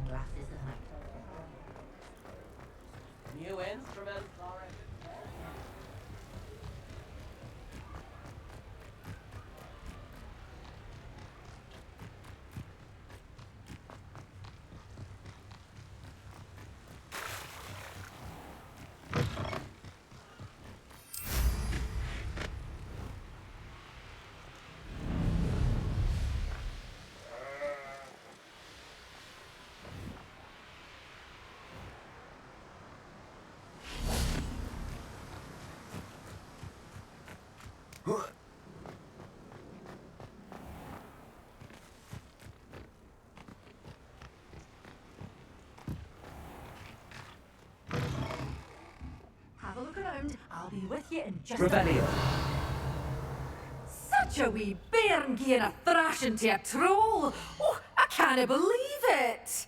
sunglasses at night. New instruments are Have a look around. I'll be with you in just Revelio. Such a wee bairn giving a thrashing to a troll! Oh, I can't believe it!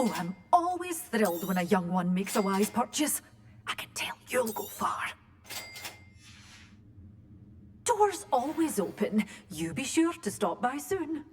Oh, I'm always thrilled when a young one makes a wise purchase. I can tell you'll go far. Doors always open. You be sure to stop by soon.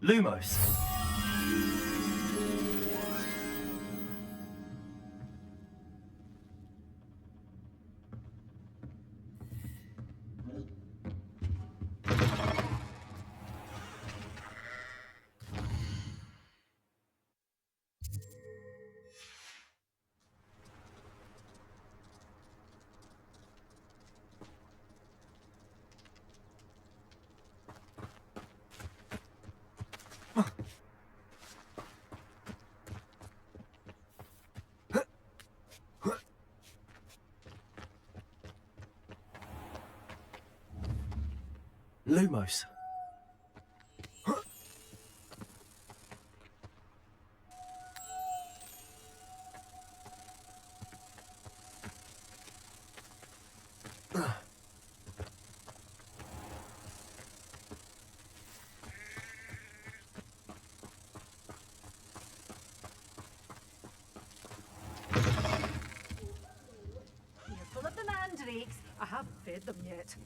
Lumos. Lumos. Careful of the mandrakes. I haven't fed them yet.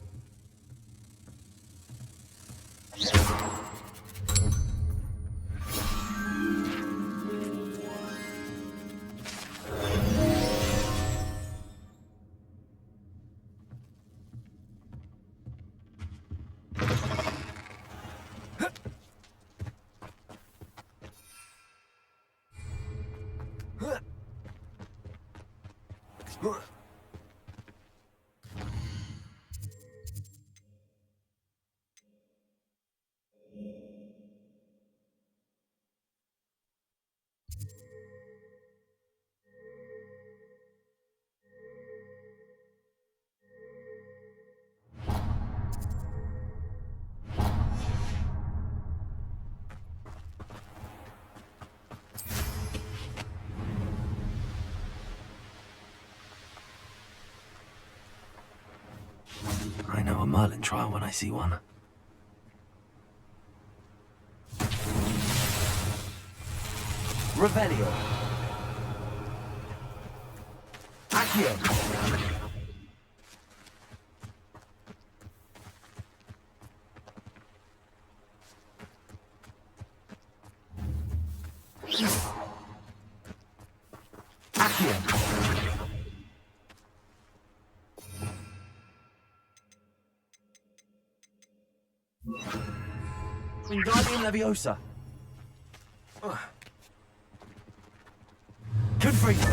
I know a Merlin trial when I see one. Revelio. Accio. Wingardium Leviosa. Confringo.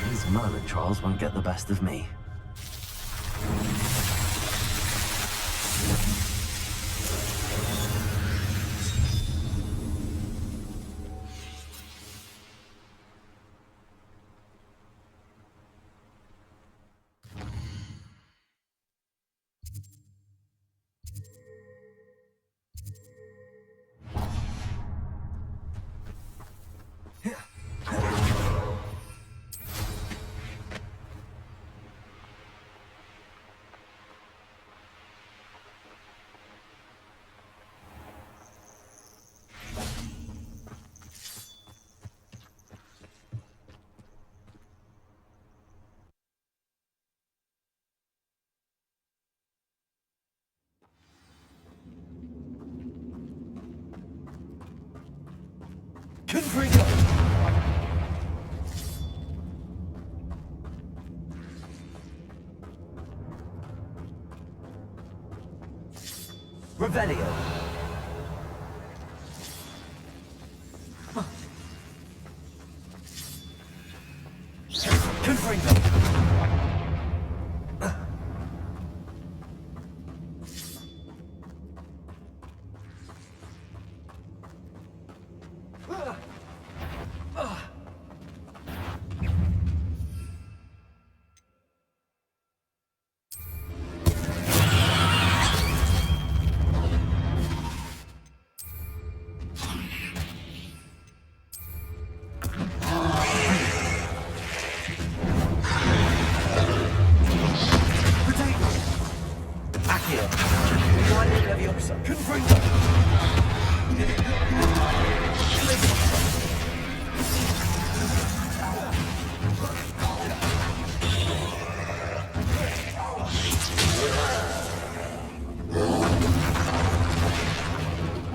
These Merlin trials won't get the best of me. Confringo. Revelio. Confringo.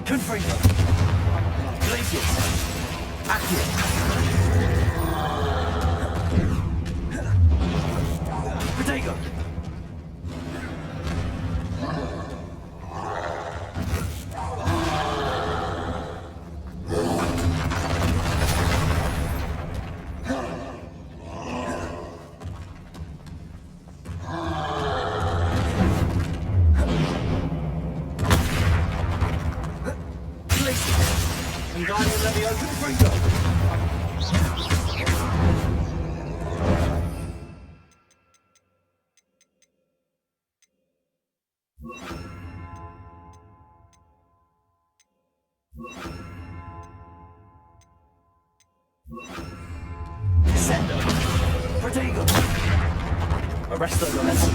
Confringo. Glacius. Accio. Protego. Wingardium Leviosa, Confringo. Descendo. Protego. Arresto Lorenzo.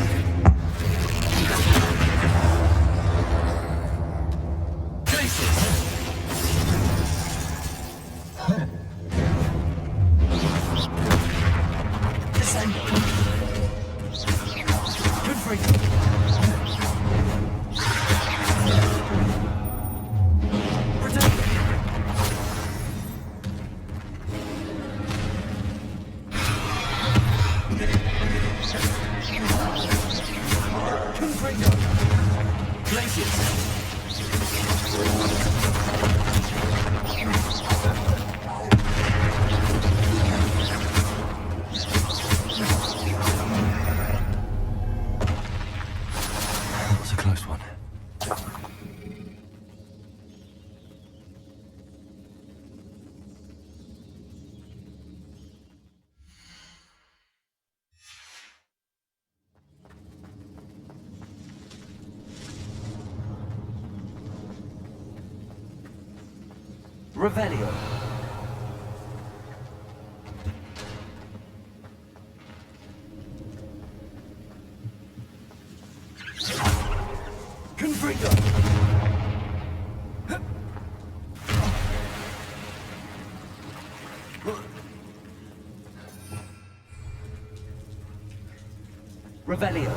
Glacius. Descendo. Confringo. Protego. Confringo. Glacius. That was a close one. Revelio. Confringo. Revelio.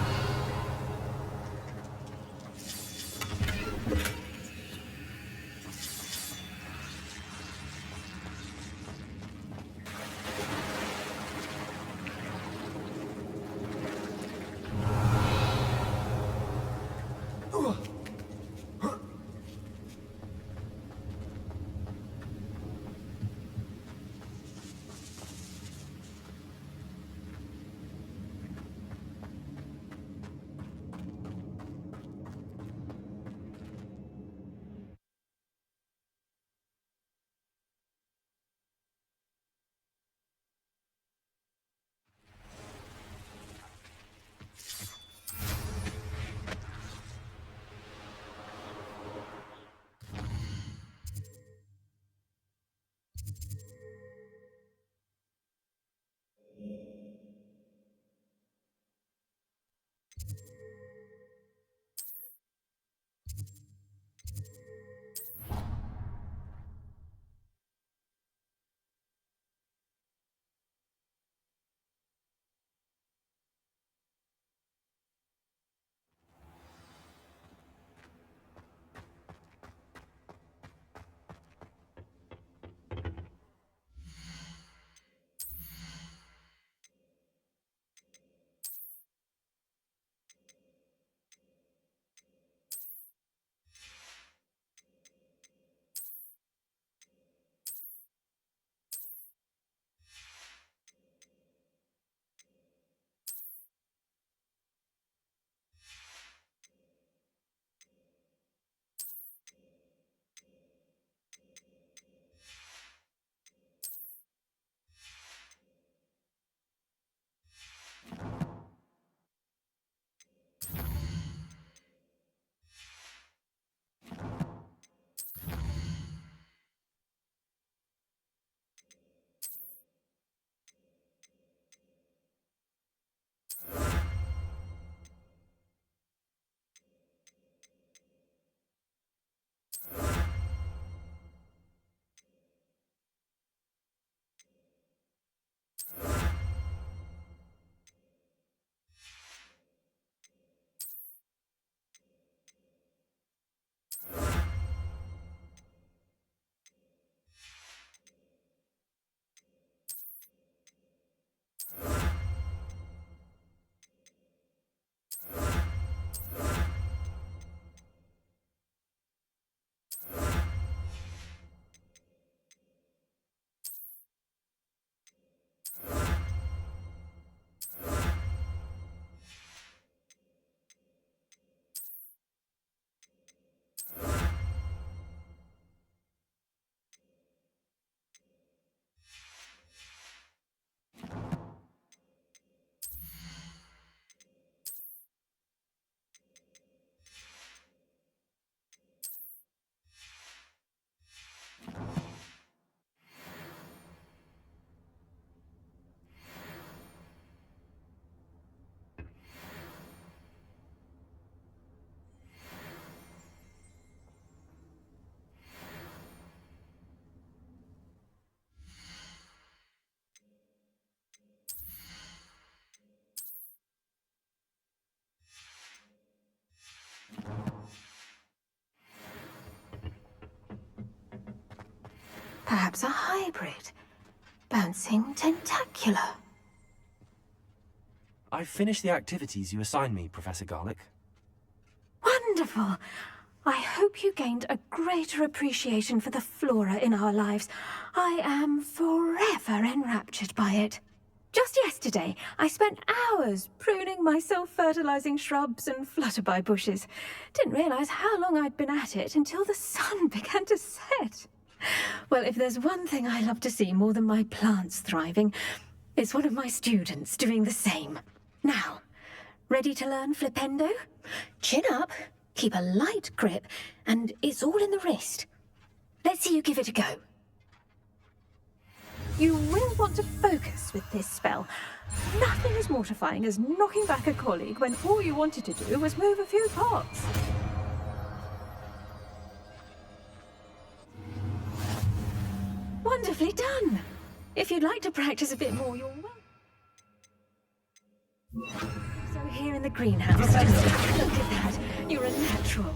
Perhaps a hybrid. Bouncing tentacular. I've finished the activities you assigned me, Professor Garlick. Wonderful! I hope you gained a greater appreciation for the flora in our lives. I am forever enraptured by it. Just yesterday, I spent hours pruning my self-fertilizing shrubs and flutterby bushes. Didn't realize how long I'd been at it until the sun began to set. Well, if there's one thing I love to see more than my plants thriving, it's one of my students doing the same. Now, ready to learn flipendo? Chin up, keep a light grip, and it's all in the wrist. Let's see you give it a go. You will want to focus with this spell. Nothing as mortifying as knocking back a colleague when all you wanted to do was move a few pots. Wonderfully done. If you'd like to practice a bit more, you're welcome. So here in the greenhouse, just look at that. You're a natural.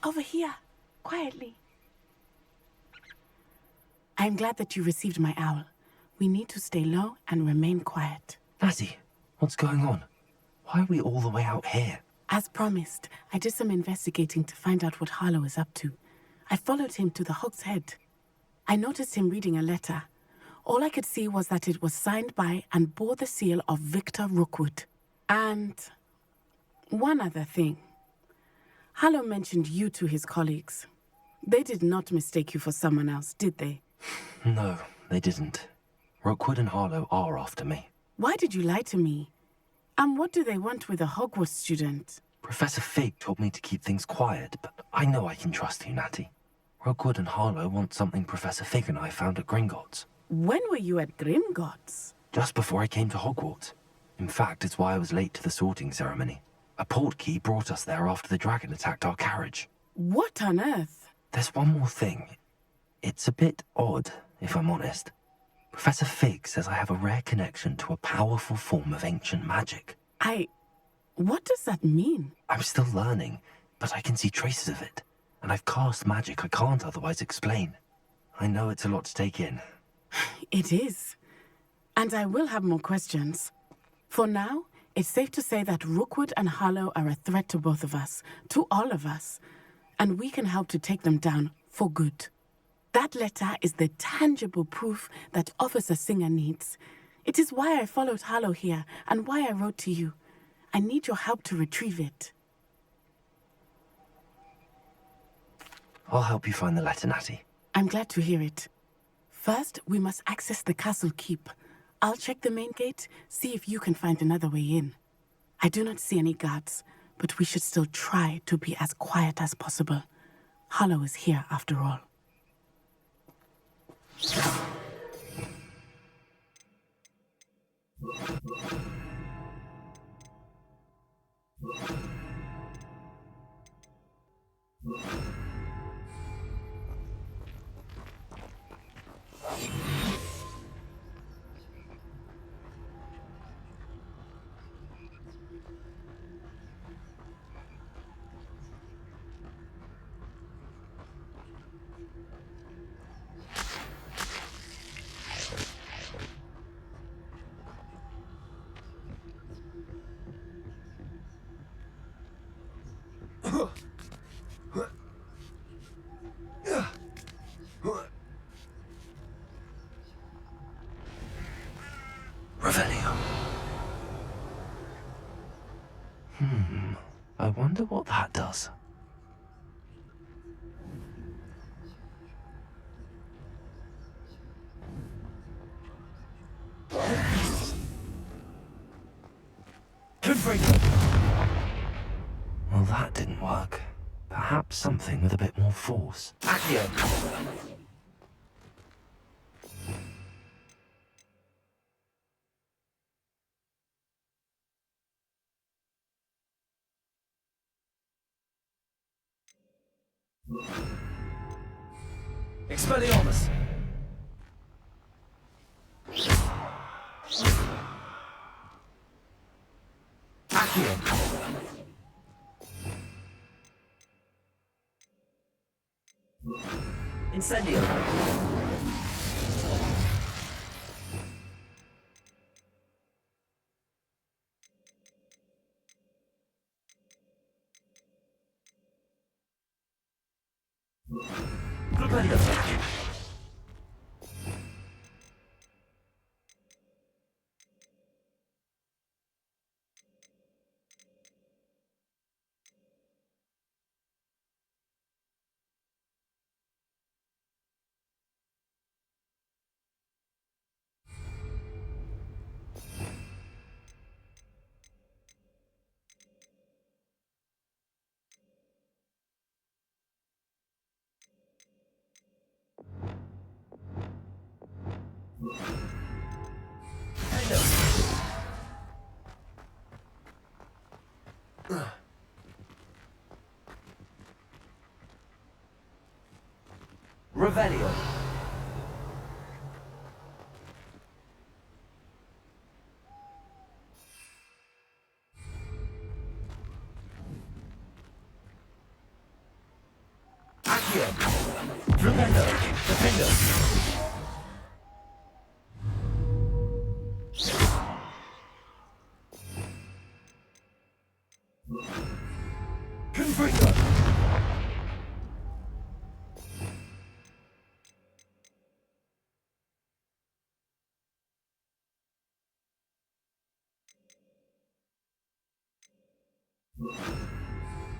Over here, quietly. I'm glad that you received my owl. We need to stay low and remain quiet. Natty, what's going on? Why are we all the way out here? As promised, I did some investigating to find out what Harlow is up to. I followed him to the Hog's Head. I noticed him reading a letter. All I could see was that it was signed by and bore the seal of Victor Rookwood. And one other thing. Harlow mentioned you to his colleagues. They did not mistake you for someone else, did they? No, they didn't. Rookwood and Harlow are after me. Why did you lie to me? And what do they want with a Hogwarts student? Professor Fig told me to keep things quiet, but I know I can trust you, Natty. Rookwood and Harlow want something Professor Fig and I found at Gringotts. When were you at Gringotts? Just before I came to Hogwarts. In fact, it's why I was late to the sorting ceremony. A portkey brought us there after the dragon attacked our carriage. What on earth? There's one more thing. It's a bit odd, if I'm honest. Professor Fig says I have a rare connection to a powerful form of ancient magic. What does that mean? I'm still learning, but I can see traces of it. And I've cast magic I can't otherwise explain. I know it's a lot to take in. It is. And I will have more questions. For now, it's safe to say that Rookwood and Harlow are a threat to both of us, to all of us. And we can help to take them down for good. That letter is the tangible proof that Officer Singer needs. It is why I followed Harlow here and why I wrote to you. I need your help to retrieve it. I'll help you find the letter, Natty. I'm glad to hear it. First, we must access the castle keep. I'll check the main gate, see if you can find another way in. I do not see any guards, but we should still try to be as quiet as possible. Harlow is here after all. Revelio. I wonder what that does. Well, that didn't work. Perhaps something with a bit more force. Accio! Expelliarmus! Accio! Incendio! Propendo! Revelio. Accio. Flipendo. Defendo. Finger!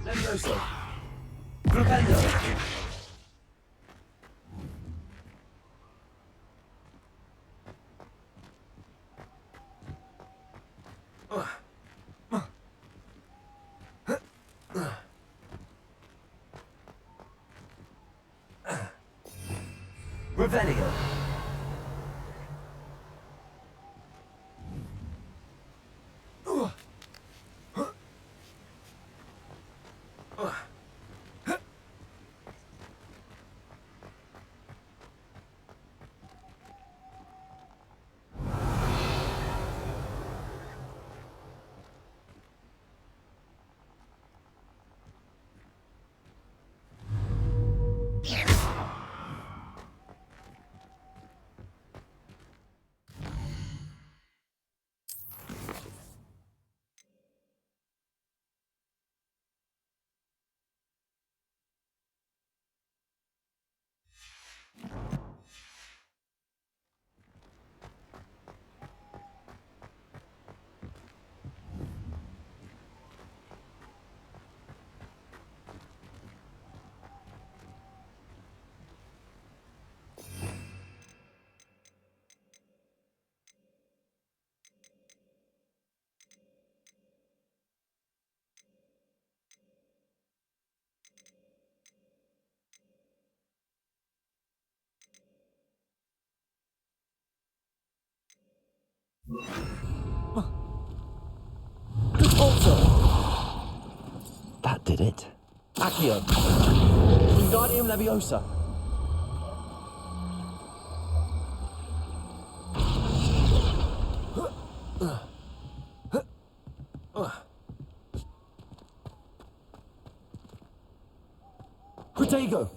Levioso! Propello! Revelio! That did it. Accio! Wingardium Leviosa! Protego!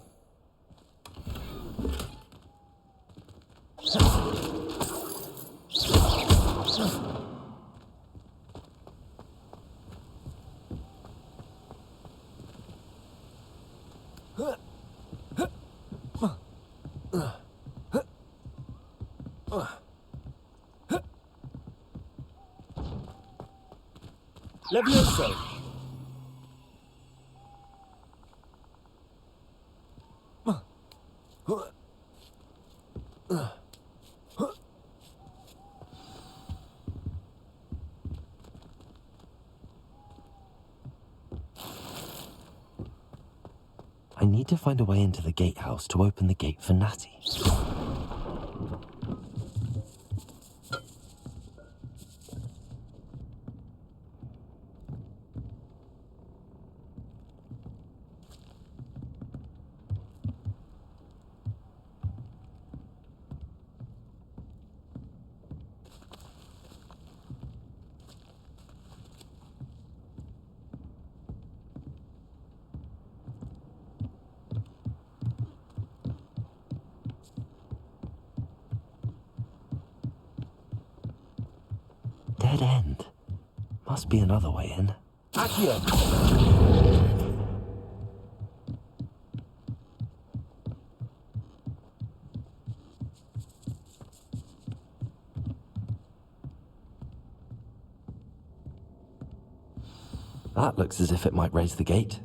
Levioso! I need to find a way into the gatehouse to open the gate for Natty. Dead end. Must be another way in. Accio! That looks as if it might raise the gate.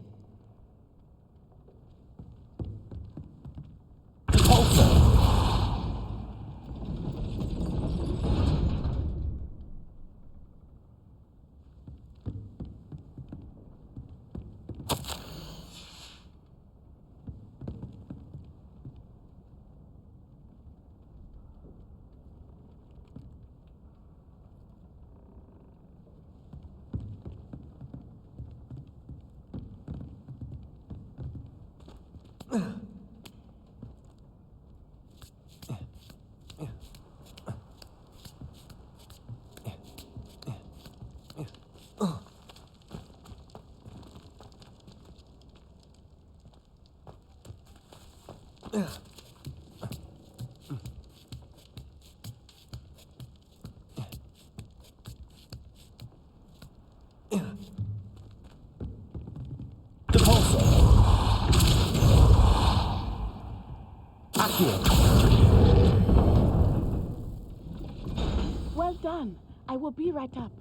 will be right up.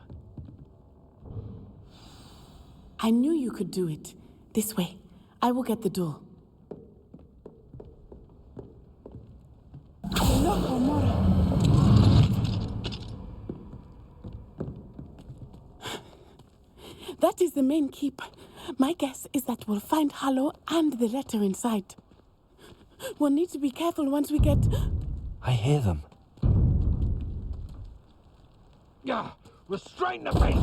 I knew you could do it. This way. I will get the door. Loco, Mora. That is the main keep. My guess is that we'll find Hollow and the letter inside. We'll need to be careful once we get... I hear them. Yeah, restrain the beast!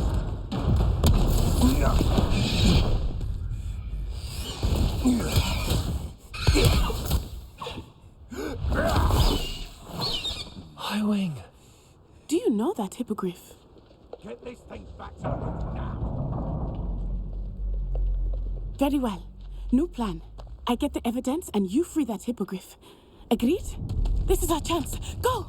HighWing. Do you know that hippogriff? Get these things back to the roof now! Very well. New plan. I get the evidence and you free that hippogriff. Agreed? This is our chance. Go!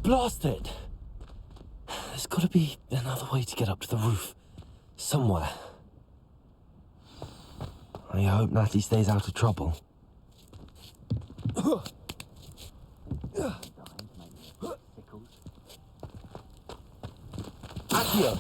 Blast it! There's gotta be another way to get up to the roof. Somewhere. I hope Natty stays out of trouble. Accio!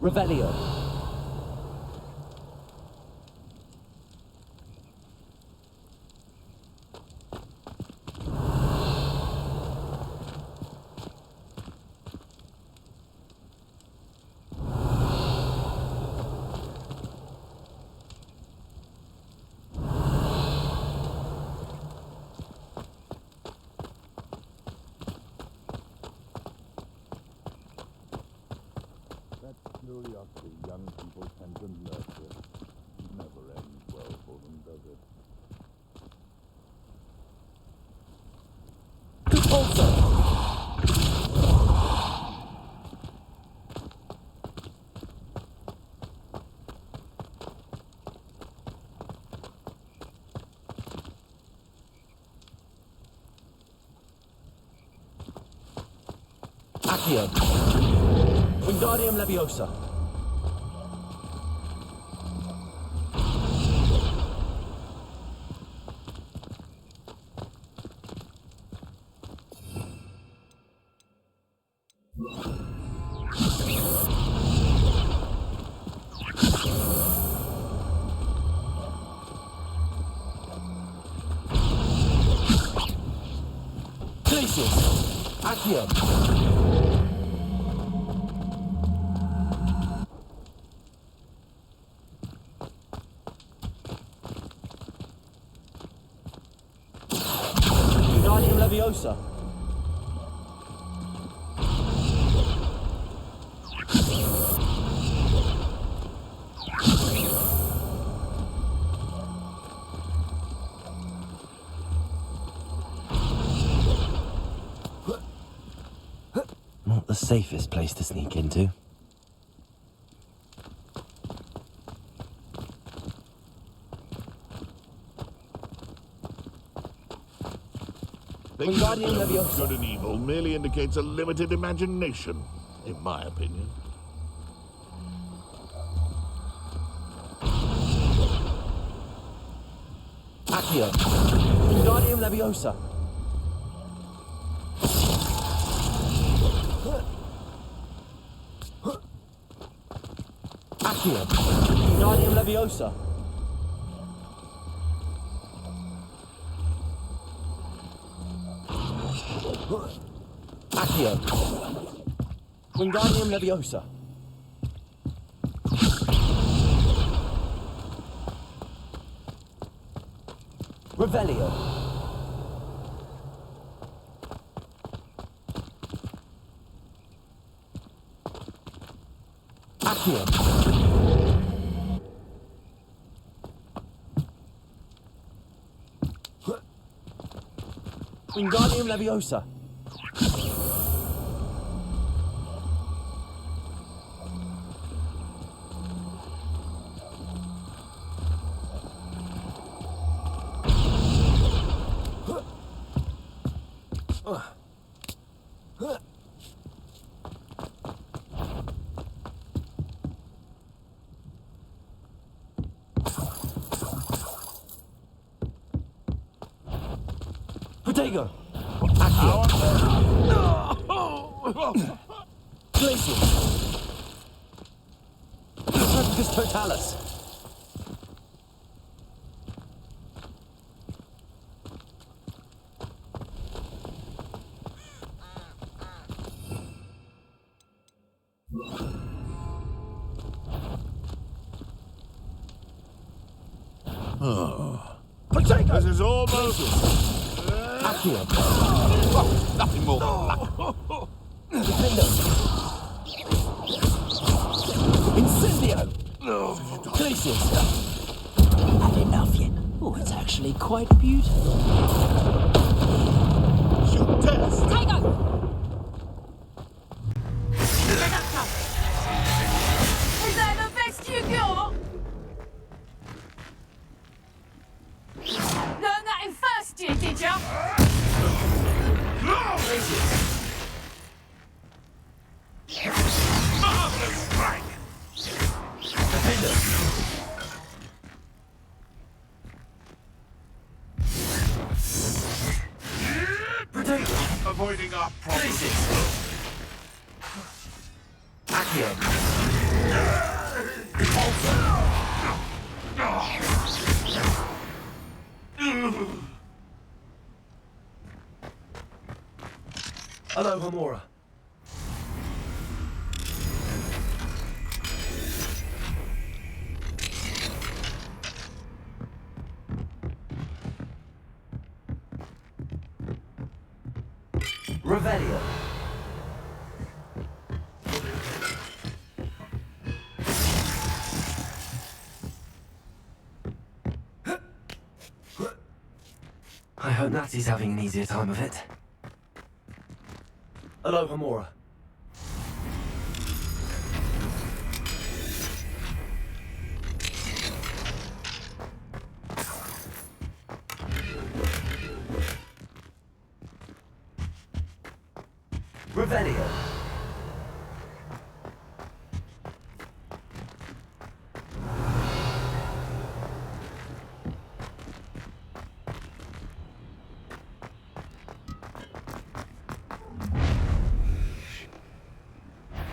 Revelio. Curiosity young people tend to nurture never ends well for them, does it? Accio. Wingardium Leviosa. Glacius. Accio. Wingardium Leviosa. Not the safest place to sneak into. Wingardium Leviosa. Good and evil merely indicates a limited imagination, in my opinion. Accio. Wingardium Leviosa. Accio. Wingardium Leviosa. Accio. Wingardium Leviosa. Revelio. Accio. Wingardium Leviosa. Protego. Accio. Glacius. Tropicus Totalis. Protego. This is almost... Accio. Oh, nothing more than luck. Defendo. Incendio. Glacius. Had enough yet? Oh, it's actually quite beautiful. Shoot test. Is that the best you got? Learn that in first year, did ya? Marvelous strike. Avoiding our problems. Hello, Homura. Revelio. I hope Natty's having an easier time of it. Hello, Homura. Revelio.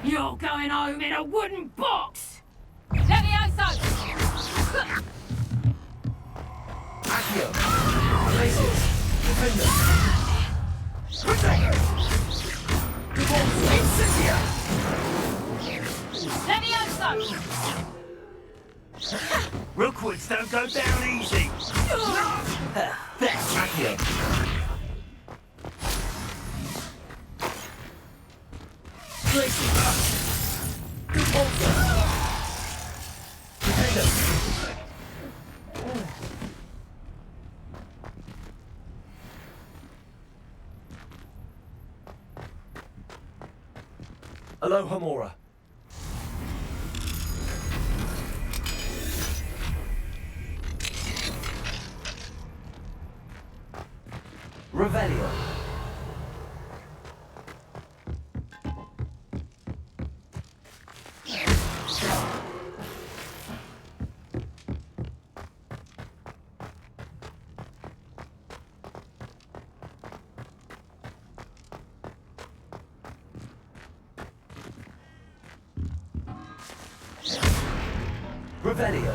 You're going home in a wooden box! Levioso! Accio. Glacius. Defender. Incendia. Levioso! Rookwoods don't go down easy. That's Accio. Hello, Homura. Revelio. Revelio.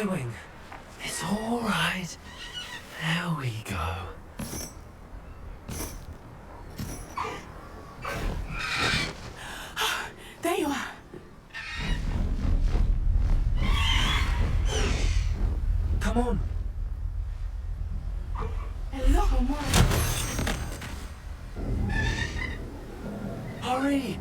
HighWing. It's all right. There we go. There you are. Come on. Hello, Hurry.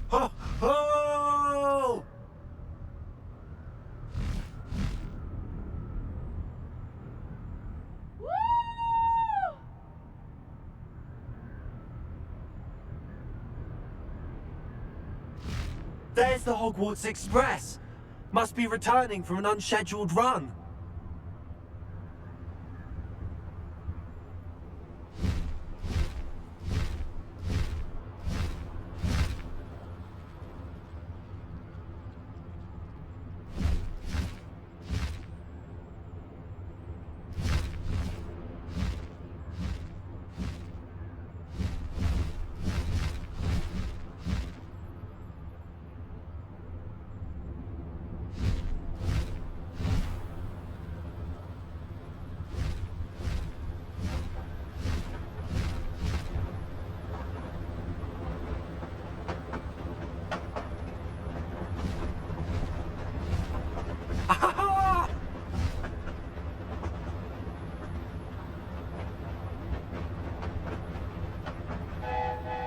Ho, ho! There's the Hogwarts Express. Must be returning from an unscheduled run.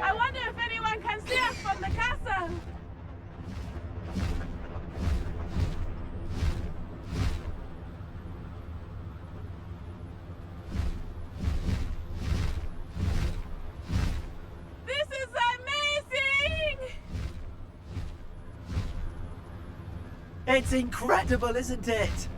I wonder if anyone can see us from the castle. This is amazing! It's incredible, isn't it?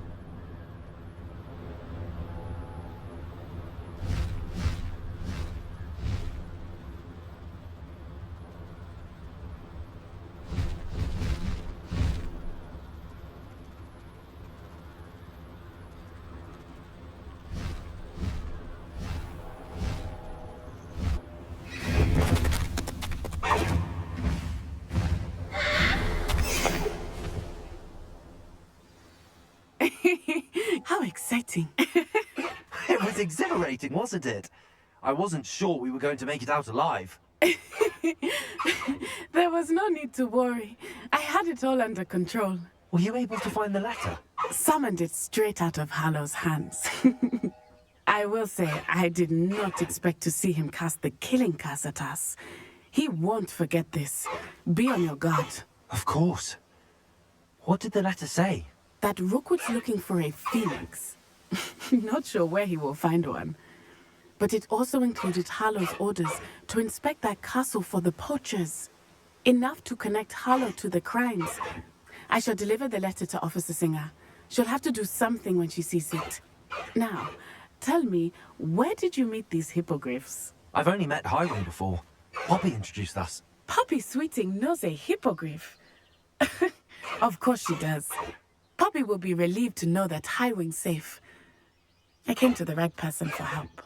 How exciting. It was exhilarating, wasn't it? I wasn't sure we were going to make it out alive. There was no need to worry. I had it all under control. Were you able to find the letter? Summoned it straight out of Hallow's hands. I will say, I did not expect to see him cast the killing curse at us. He won't forget this. Be on your guard. Of course. What did the letter say? That Rookwood's looking for a phoenix. Not sure where he will find one. But it also included Hallow's orders to inspect that castle for the poachers. Enough to connect Hallow to the crimes. I shall deliver the letter to Officer Singer. She'll have to do something when she sees it. Now, tell me, where did you meet these hippogriffs? I've only met HighWing before. Poppy introduced us. Poppy Sweeting knows a hippogriff. Of course she does. Poppy will be relieved to know that HighWing's safe. I came to the right person for help.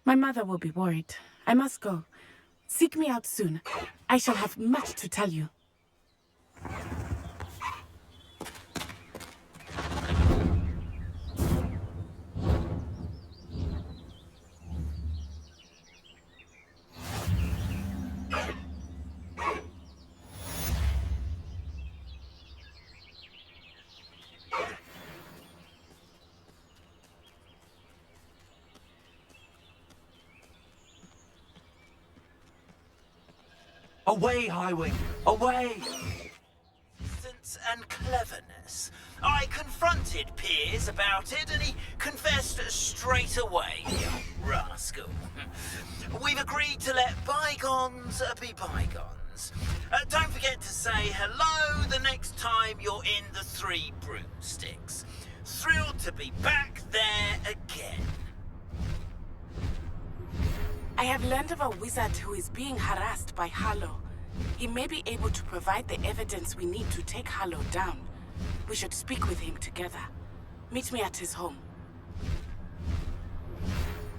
My mother will be worried. I must go. Seek me out soon. I shall have much to tell you. Away, HighWing! Away! Sense and cleverness. I confronted Piers about it and he confessed straight away, rascal. We've agreed to let bygones be bygones. ones. Don't forget to say hello the next time you're in the Three Broomsticks. Thrilled to be back there again. I have learned of a wizard who is being harassed by Harlow. He may be able to provide the evidence we need to take Harlow down. We should speak with him together. Meet me at his home.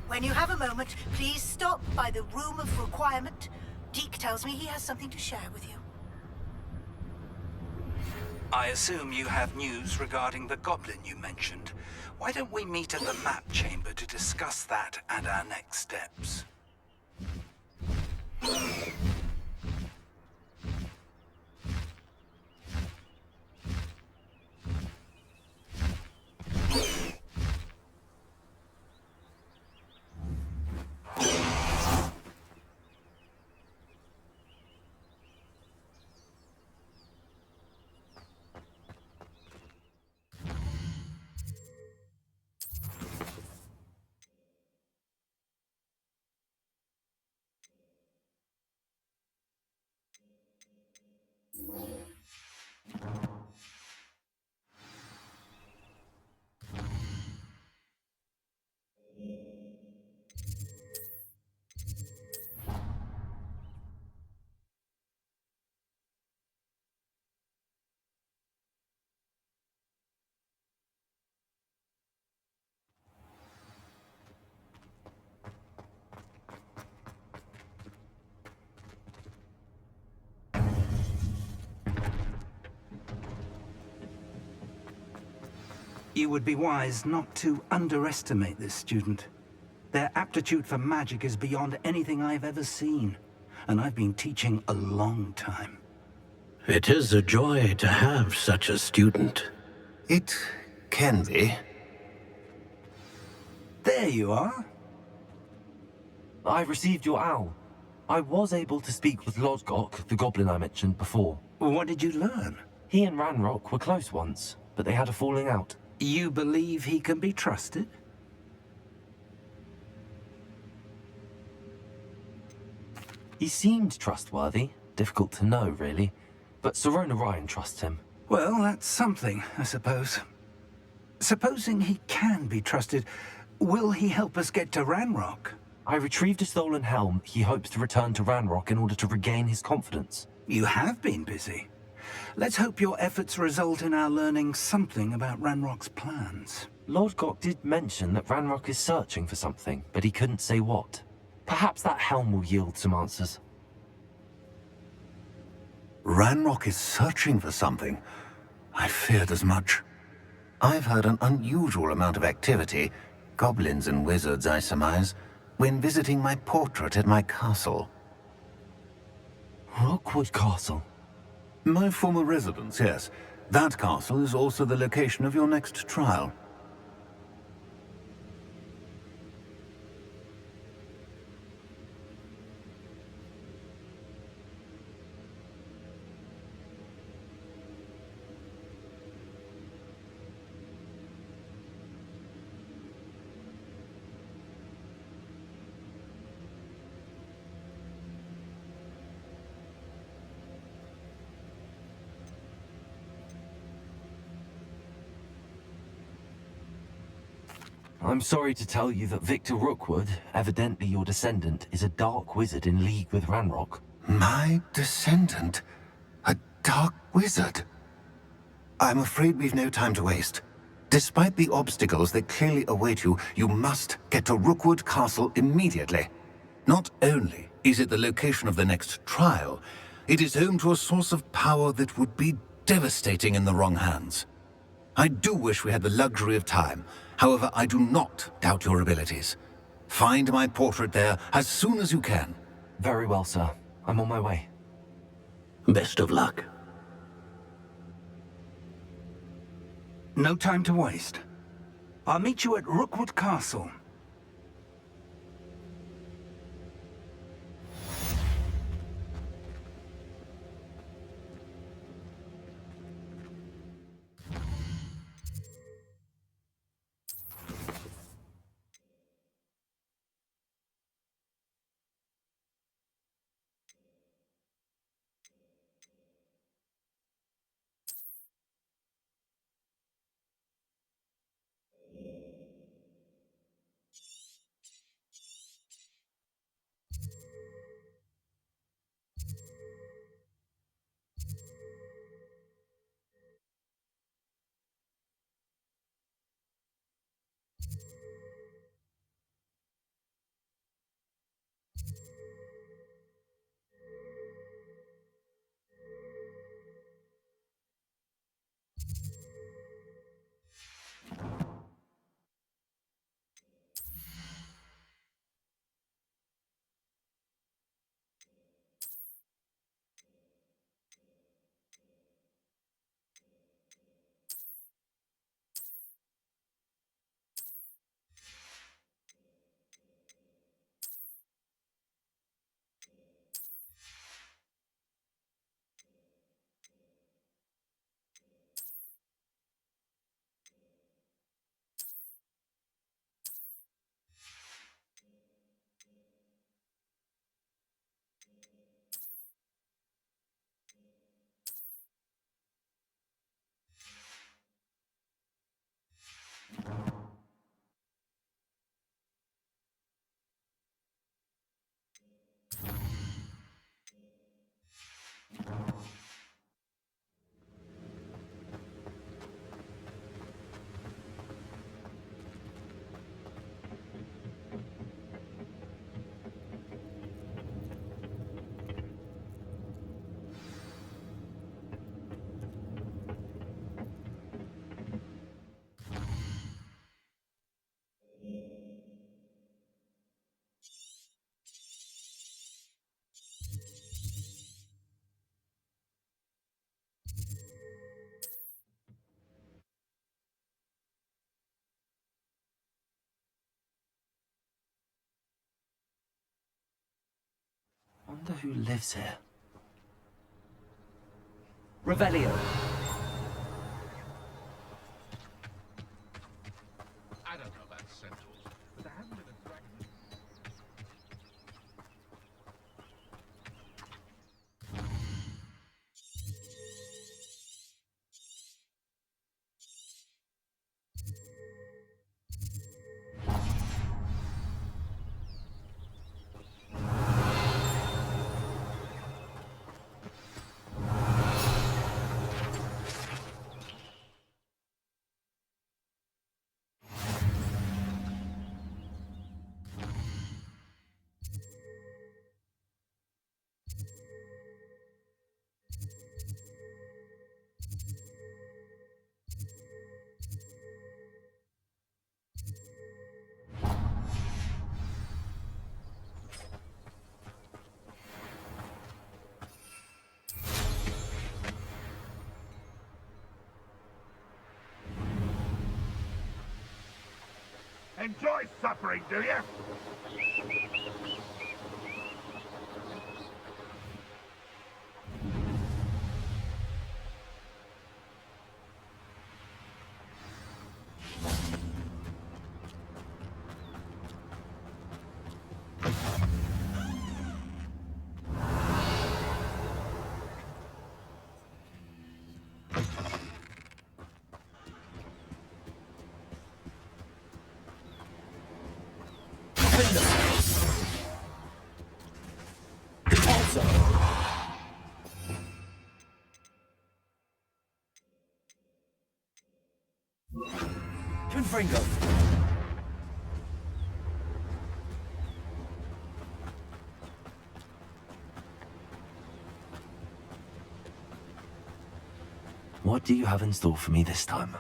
When you have a moment, please stop by the Room of Requirement. Deke tells me he has something to share with you. I assume you have news regarding the goblin you mentioned. Why don't we meet at the map chamber to discuss that and our next steps? You would be wise not to underestimate this student. Their aptitude for magic is beyond anything I've ever seen, and I've been teaching a long time. It is a joy to have such a student. It can be. There you are. I received your owl. I was able to speak with Lodgok, the goblin I mentioned before. What did you learn? He and Ranrock were close once, but they had a falling out. You believe he can be trusted? He seemed trustworthy. Difficult to know, really. But Serona Ryan trusts him. Well, that's something, I suppose. Supposing he can be trusted, will he help us get to Ranrock? I retrieved a stolen helm he hopes to return to Ranrock in order to regain his confidence. You have been busy. Let's hope your efforts result in our learning something about Ranrock's plans. Lodgok did mention that Ranrock is searching for something, but he couldn't say what. Perhaps that helm will yield some answers. Ranrock is searching for something. I feared as much. I've heard an unusual amount of activity, goblins and wizards, I surmise, when visiting my portrait at my castle. Rookwood Castle? My former residence, yes. That castle is also the location of your next trial. I'm sorry to tell you that Victor Rookwood, evidently your descendant, is a dark wizard in league with Ranrock. My descendant? A dark wizard? I'm afraid we've no time to waste. Despite the obstacles that clearly await you, you must get to Rookwood Castle immediately. Not only is it the location of the next trial, it is home to a source of power that would be devastating in the wrong hands. I do wish we had the luxury of time. However, I do not doubt your abilities. Find my portrait there as soon as you can. Very well, sir. I'm on my way. Best of luck. No time to waste. I'll meet you at Rookwood Castle. wonder who lives here. Revelio. I don't know about centaurs, but there hasn't been a dragon. Enjoy suffering, do you? Confringo. What do you have in store for me this time?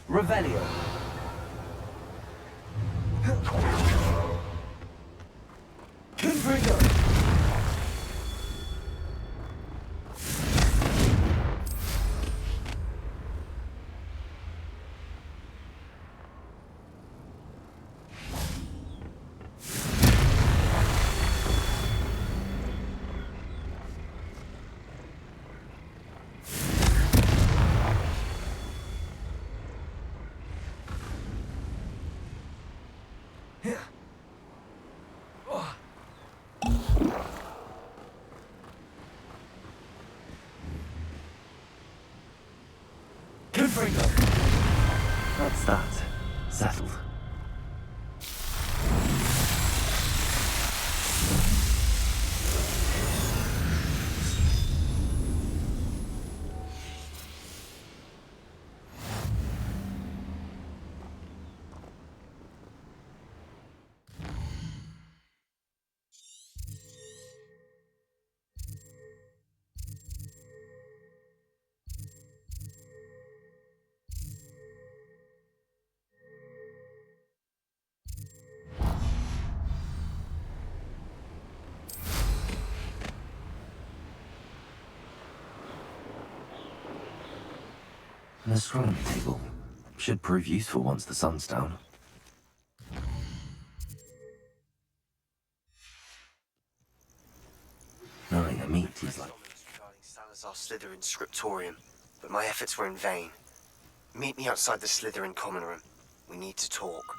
Revelio. Confringo. Confringo. That's that. Settled. An astronomy table. Should prove useful once the sun's down. Knowing a meat is like... regarding Salazar Slytherin's scriptorium, but my efforts were in vain. Meet me outside the Slytherin common room. We need to talk.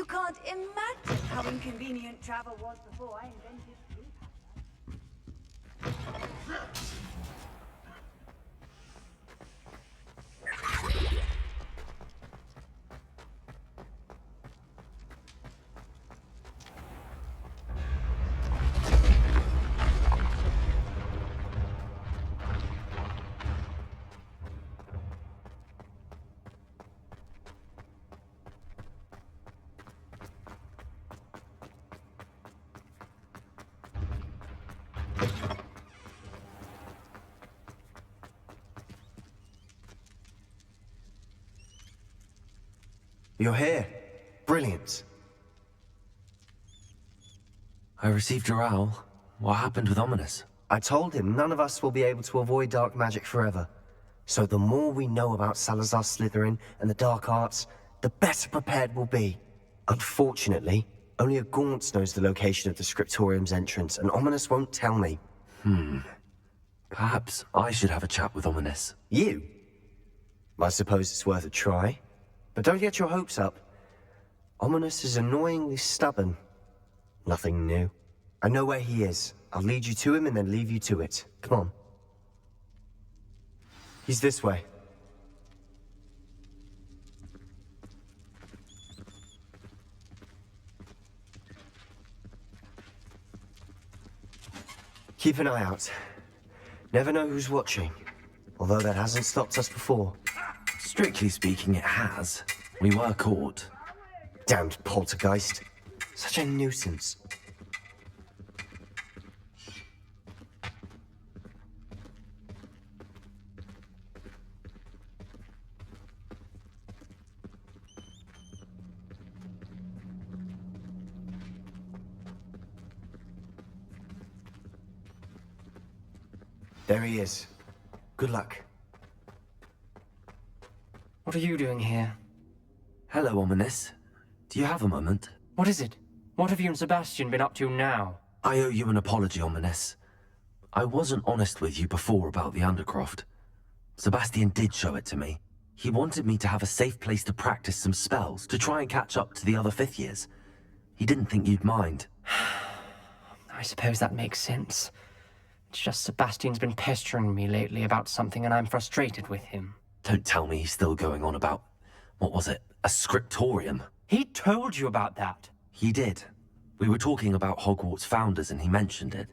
You can't imagine how inconvenient travel was before I invented sleep. You're here. Brilliant. I received your owl. What happened with Ominous? I told him none of us will be able to avoid dark magic forever. So the more we know about Salazar Slytherin and the dark arts, the better prepared we'll be. Unfortunately, only a Gaunt knows the location of the Scriptorium's entrance, and Ominous won't tell me. Perhaps I should have a chat with Ominous. You? I suppose it's worth a try. But don't get your hopes up. Ominous is annoyingly stubborn. Nothing new. I know where he is. I'll lead you to him and then leave you to it. Come on. He's this way. Keep an eye out. Never know who's watching. Although that hasn't stopped us before. Strictly speaking, it has. We were caught. Damned poltergeist. Such a nuisance. There he is. Good luck. What are you doing here? Hello, Ominous. Do you have a moment? What is it? What have you and Sebastian been up to now? I owe you an apology, Ominous. I wasn't honest with you before about the Undercroft. Sebastian did show it to me. He wanted me to have a safe place to practice some spells, to try and catch up to the other fifth years. He didn't think you'd mind. I suppose that makes sense. It's just Sebastian's been pestering me lately about something and I'm frustrated with him. Don't tell me he's still going on about, what was it, a scriptorium? He told you about that? He did. We were talking about Hogwarts founders and he mentioned it.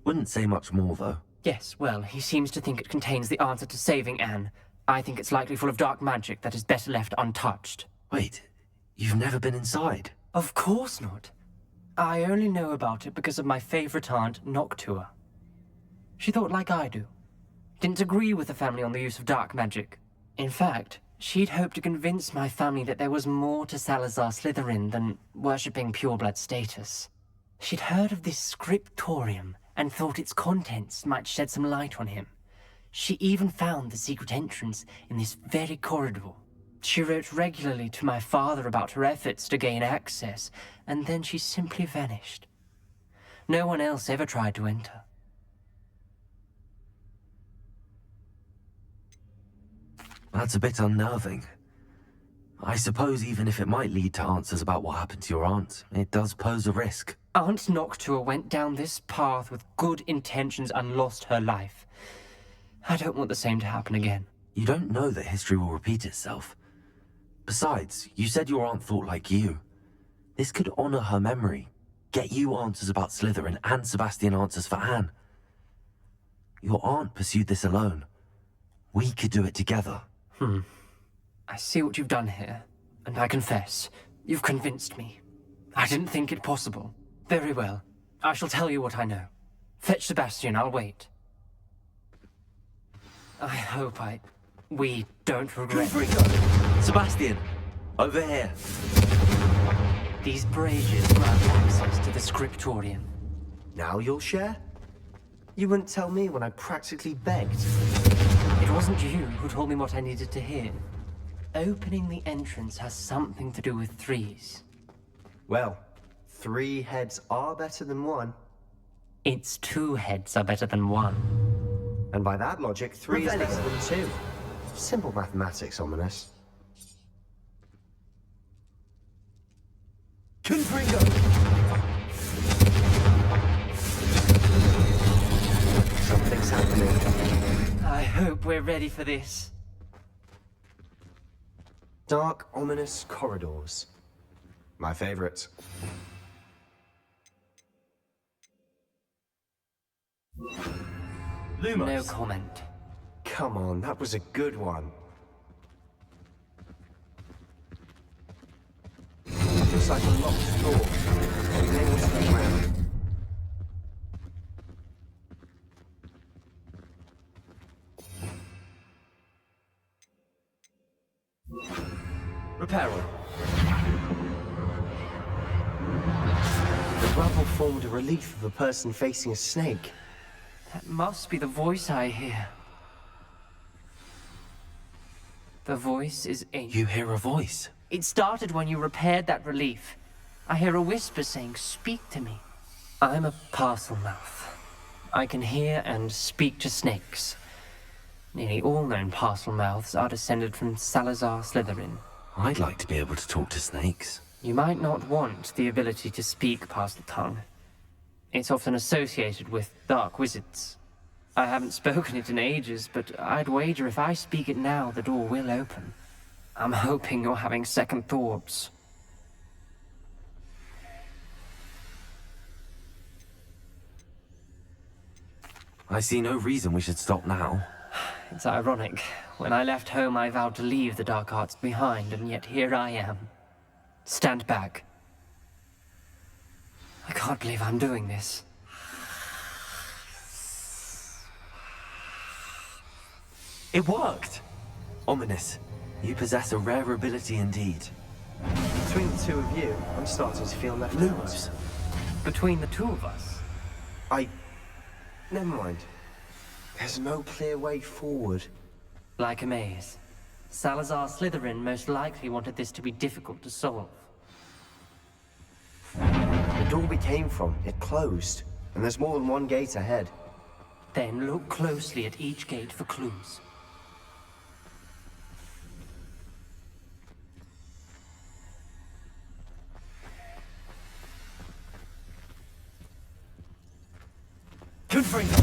Wouldn't say much more, though. Yes, well, he seems to think it contains the answer to saving Anne. I think it's likely full of dark magic that is better left untouched. Wait, you've never been inside? Of course not. I only know about it because of my favorite aunt, Noctua. She thought like I do. Didn't agree with the family on the use of dark magic. In fact, she'd hoped to convince my family that there was more to Salazar Slytherin than worshipping pureblood status. She'd heard of this scriptorium and thought its contents might shed some light on him. She even found the secret entrance in this very corridor. She wrote regularly to my father about her efforts to gain access, and then she simply vanished. No one else ever tried to enter. That's a bit unnerving. I suppose even if it might lead to answers about what happened to your aunt, it does pose a risk. Aunt Noctua went down this path with good intentions and lost her life. I don't want the same to happen again. You don't know that history will repeat itself. Besides, you said your aunt thought like you. This could honor her memory, get you answers about Slytherin and Sebastian answers for Anne. Your aunt pursued this alone. We could do it together. I see what you've done here, and I confess, you've convinced me. I didn't think it possible. Very well. I shall tell you what I know. Fetch Sebastian, I'll wait. I hope we don't regret... Sebastian! Over here! These braziers grant access to the scriptorium. Now you'll share? You wouldn't tell me when I practically begged. It wasn't you who told me what I needed to hear. Opening the entrance has something to do with threes. Well, 3 heads are better than 1. It's 2 heads are better than 1. And by that logic, 3 is better than 2. Simple mathematics, Ominous. Confringo! Something's happening. I hope we're ready for this. Dark, ominous corridors. My favorite. Lumos. No comment. Come on, that was a good one. Looks like a locked door. Unable to look around. Reparo. The rubble formed a relief of a person facing a snake. That must be the voice I hear. The voice is ancient. You hear a voice? It started when you repaired that relief. I hear a whisper saying, "Speak to me." I'm a parcel mouth. I can hear and speak to snakes. Nearly all known parcel mouths are descended from Salazar Slytherin. I'd like to be able to talk to snakes. You might not want the ability to speak parcel tongue. It's often associated with dark wizards. I haven't spoken it in ages, but I'd wager if I speak it now, the door will open. I'm hoping you're having second thoughts. I see no reason we should stop now. It's ironic. When I left home, I vowed to leave the dark arts behind, and yet here I am. Stand back. I can't believe I'm doing this. It worked! Ominous. You possess a rare ability indeed. Between the two of you, I'm starting to feel left Lumos. Between the two of us? Never mind. There's no clear way forward. Like a maze. Salazar Slytherin most likely wanted this to be difficult to solve. The door we came from, it closed. And there's more than one gate ahead. Then look closely at each gate for clues. Confringo!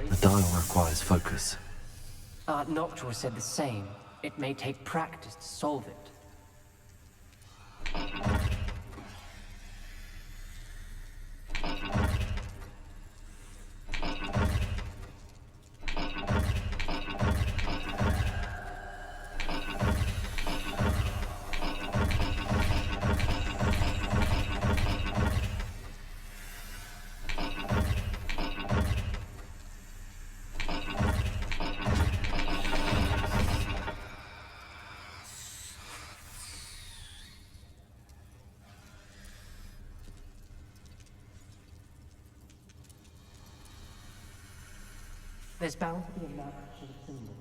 The dial requires focus. Art Noctua said the same. It may take practice to solve it. There's bound to be a map for the symbol.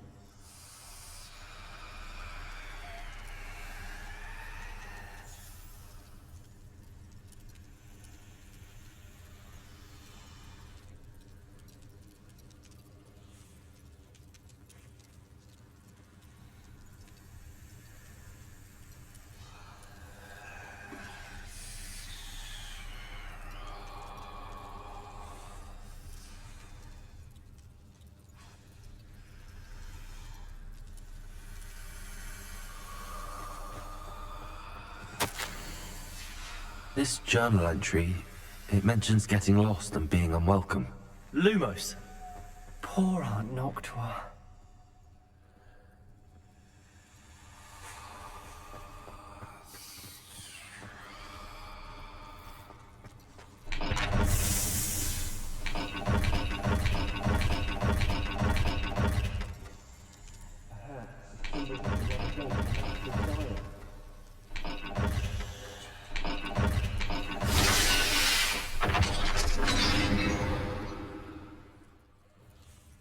This journal entry, it mentions getting lost and being unwelcome. Lumos. Poor Aunt Noctua.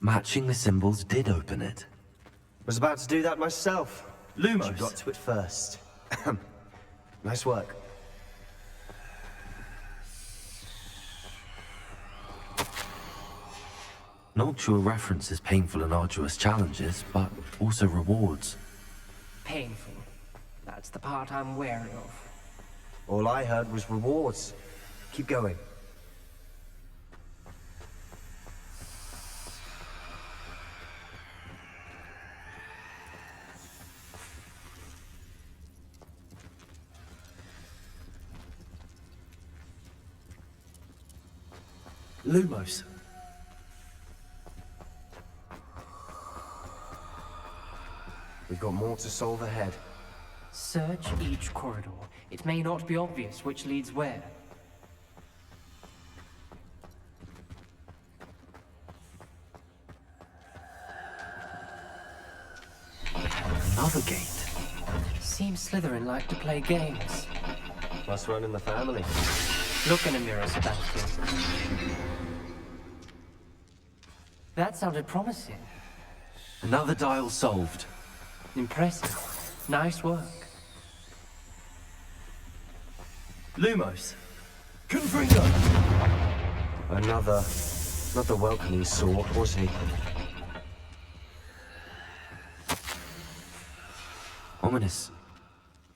Matching the symbols did open it. Was about to do that myself. Lumos. You got to it first. Nice work. Noctua references painful and arduous challenges, but also rewards. Painful. That's the part I'm wary of. All I heard was rewards. Keep going. Lumos. We've got more to solve ahead. Search each corridor. It may not be obvious which leads where. Another gate. Seems Slytherin like to play games. Must run in the family. Look in a mirror, Sebastian. That sounded promising. Another dial solved. Impressive. Nice work. Lumos. Confringo! Another... not the welcoming sort, was he? Ominous.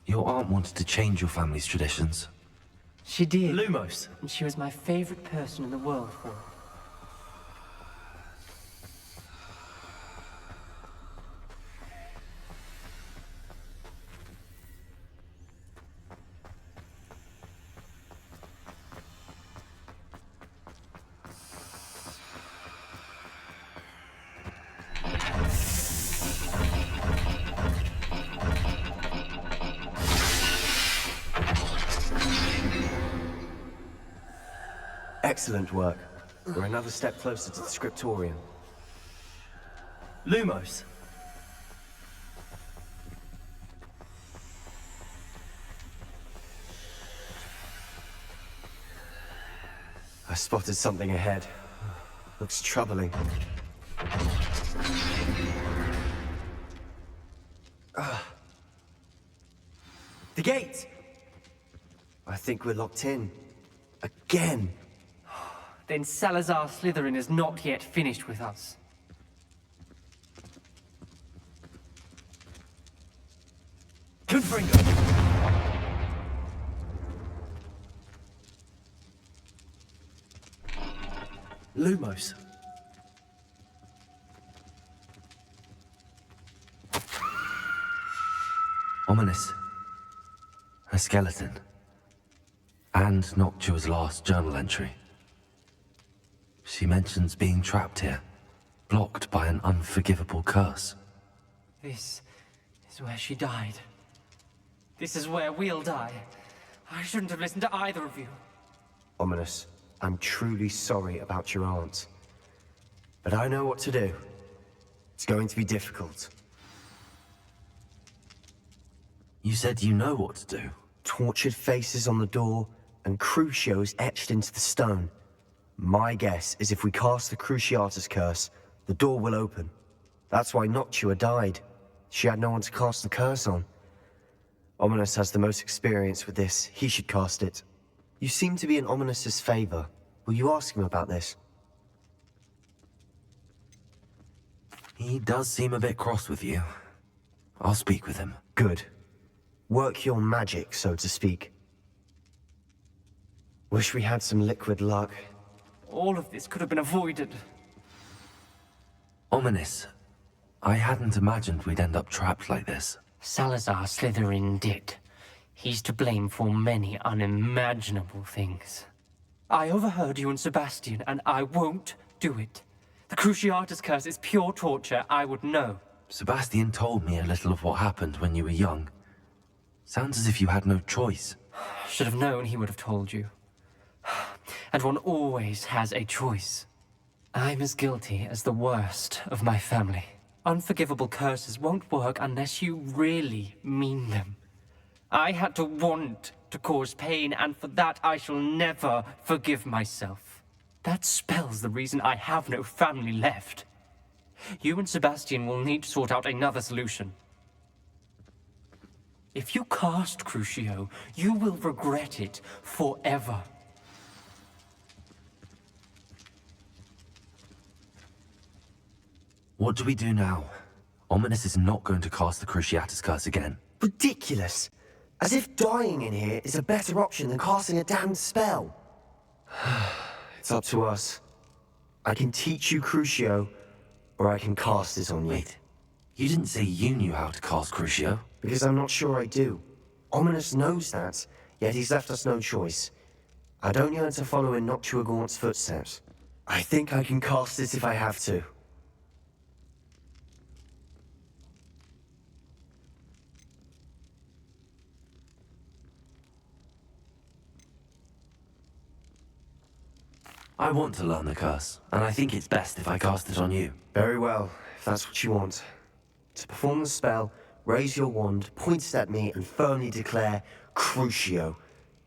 Your aunt wanted to change your family's traditions. She did. Lumos. And she was my favorite person in the world for it. Excellent work. We're another step closer to the scriptorium. Lumos. I spotted something ahead. Looks troubling. The gate! I think we're locked in. Again! Then Salazar Slytherin is not yet finished with us. Confringo! Lumos. Ominous. A skeleton. And Noctua's last journal entry. She mentions being trapped here, blocked by an unforgivable curse. This is where she died. This is where we'll die. I shouldn't have listened to either of you. Ominous, I'm truly sorry about your aunt. But I know what to do. It's going to be difficult. You said you know what to do. Tortured faces on the door, and Crucios etched into the stone. My guess is if we cast the Cruciatus curse, the door will open. That's why Noctua died. She had no one to cast the curse on. Ominous has the most experience with this. He should cast it. You seem to be in Ominous's favor. Will you ask him about this? He does seem a bit cross with you. I'll speak with him. Good. Work your magic, so to speak. Wish we had some liquid luck. All of this could have been avoided. Ominous. I hadn't imagined we'd end up trapped like this. Salazar Slytherin did. He's to blame for many unimaginable things. I overheard you and Sebastian, and I won't do it. The Cruciatus curse is pure torture, I would know. Sebastian told me a little of what happened when you were young. Sounds as if you had no choice. Should have known he would have told you. And one always has a choice. I'm as guilty as the worst of my family. Unforgivable curses won't work unless you really mean them. I had to want to cause pain, and for that I shall never forgive myself. That spells the reason I have no family left. You and Sebastian will need to sort out another solution. If you cast Crucio, you will regret it forever. What do we do now? Ominous is not going to cast the Cruciatus curse again. Ridiculous. As if dying in here is a better option than casting a damned spell. It's up to us. I can teach you Crucio, or I can cast it on you. Wait, you didn't say you knew how to cast Crucio? Because I'm not sure I do. Ominous knows that, yet he's left us no choice. I don't yearn to follow in Noctua footsteps. I think I can cast it if I have to. I want to learn the curse, and I think it's best if I cast it on you. Very well, if that's what you want. To perform the spell, raise your wand, point it at me, and firmly declare, Crucio.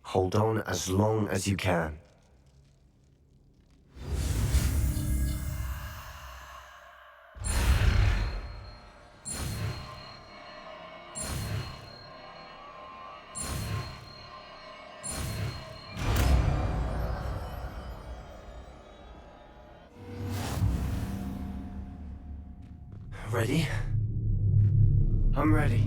Hold on as long as you can. Ready? I'm ready.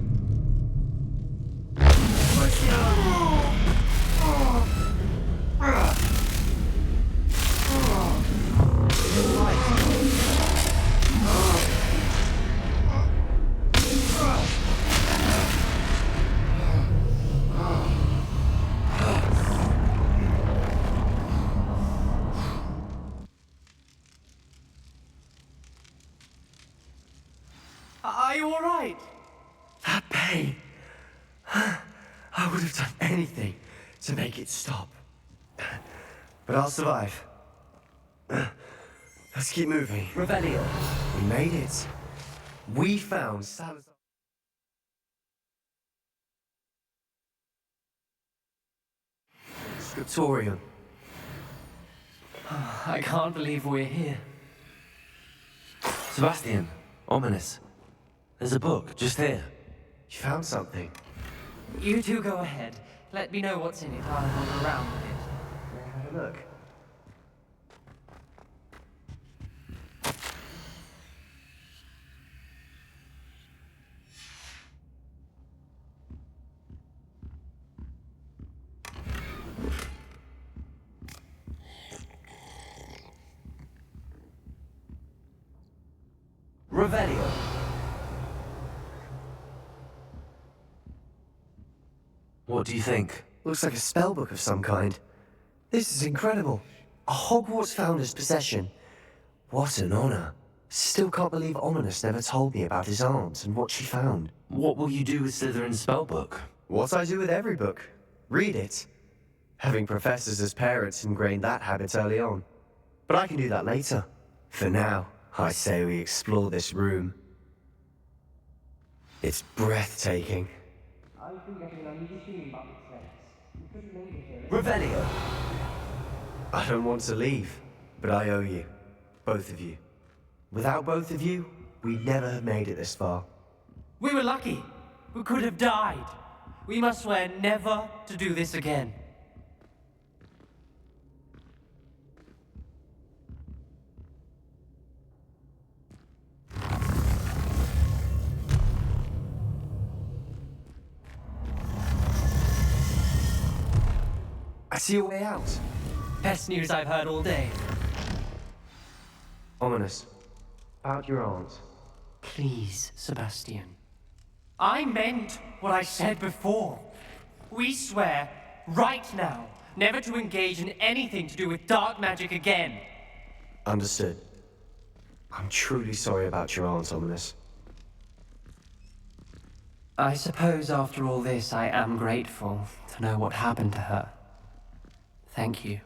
Are you all right? That pain. I would have done anything to make it stop. But I'll survive. Let's keep moving. Revelio. We made it. We found Salazar. Scriptorium. I can't believe we're here. Sebastian, Ominous. There's a book just here. You found something. You two go ahead. Let me know what's in it. I'll wander around with it. Have a look. Revelio. What do you think? Looks like a spellbook of some kind. This is incredible. A Hogwarts founder's possession. What an honor. Still can't believe Ominous never told me about his aunt and what she found. What will you do with Slytherin's spellbook? What I do with every book. Read it. Having professors as parents ingrained that habit early on. But I can do that later. For now, I say we explore this room. It's breathtaking. I've been getting an uneasy feeling about this place. You couldn't leave it here. Revelio. I don't want to leave, but I owe you. Both of you. Without both of you, we'd never have made it this far. We were lucky. We could have died. We must swear never to do this again. I see a way out. Best news I've heard all day. Ominous. About your aunt. Please, Sebastian. I meant what I said before. We swear, right now, never to engage in anything to do with dark magic again. Understood. I'm truly sorry about your aunt, Ominous. I suppose after all this, I am grateful to know what happened to her. Thank you.